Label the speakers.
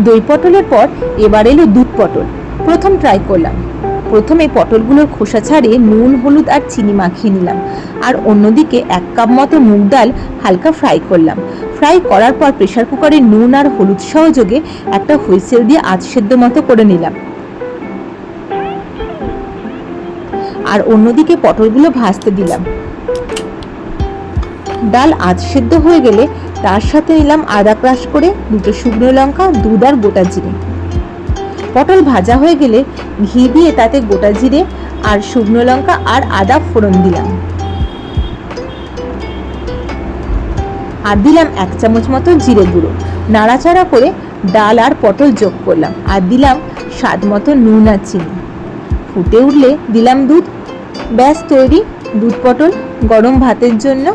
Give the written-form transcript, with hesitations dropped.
Speaker 1: দই পটলের পর এবার এলো দুধ পটল। প্রথম ট্রাই করলাম। প্রথমে পটলগুলোর খোসা ছাড়িয়ে নুন, হলুদ আর চিনি মাখিয়ে নিলাম। আর অন্যদিকে 1 কাপ মতো মুগ ডাল হালকা ফ্রাই করলাম। ফ্রাই করার পর প্রেসার কুকারে নুন আর হলুদ সহযোগে একটা হুইসেল দিয়ে আধ সেদ্ধ মতো করে নিলাম। আর অন্যদিকে পটলগুলো ভাজতে দিলাম। ডাল আধ সেদ্ধ হয়ে গেলে তার সাথে নিলাম আদা ক্রাশ করে, 2টো শুকনো লঙ্কা, দুধ আর গোটা জিরে। পটল ভাজা হয়ে গেলে ঘি দিয়ে তাতে গোটা জিরে আর শুকনো লঙ্কা আর আদা ফোড়ন দিলাম। আর দিলাম 1 চামচ মতো জিরে গুঁড়ো। নাড়াচাড়া করে ডাল আর পটল যোগ করলাম। আর দিলাম স্বাদ মতো নুন আর চিনি। ফুটে উঠলে দিলাম দুধ। ব্যাস তৈরি দুধ পটল গরম ভাতের জন্য।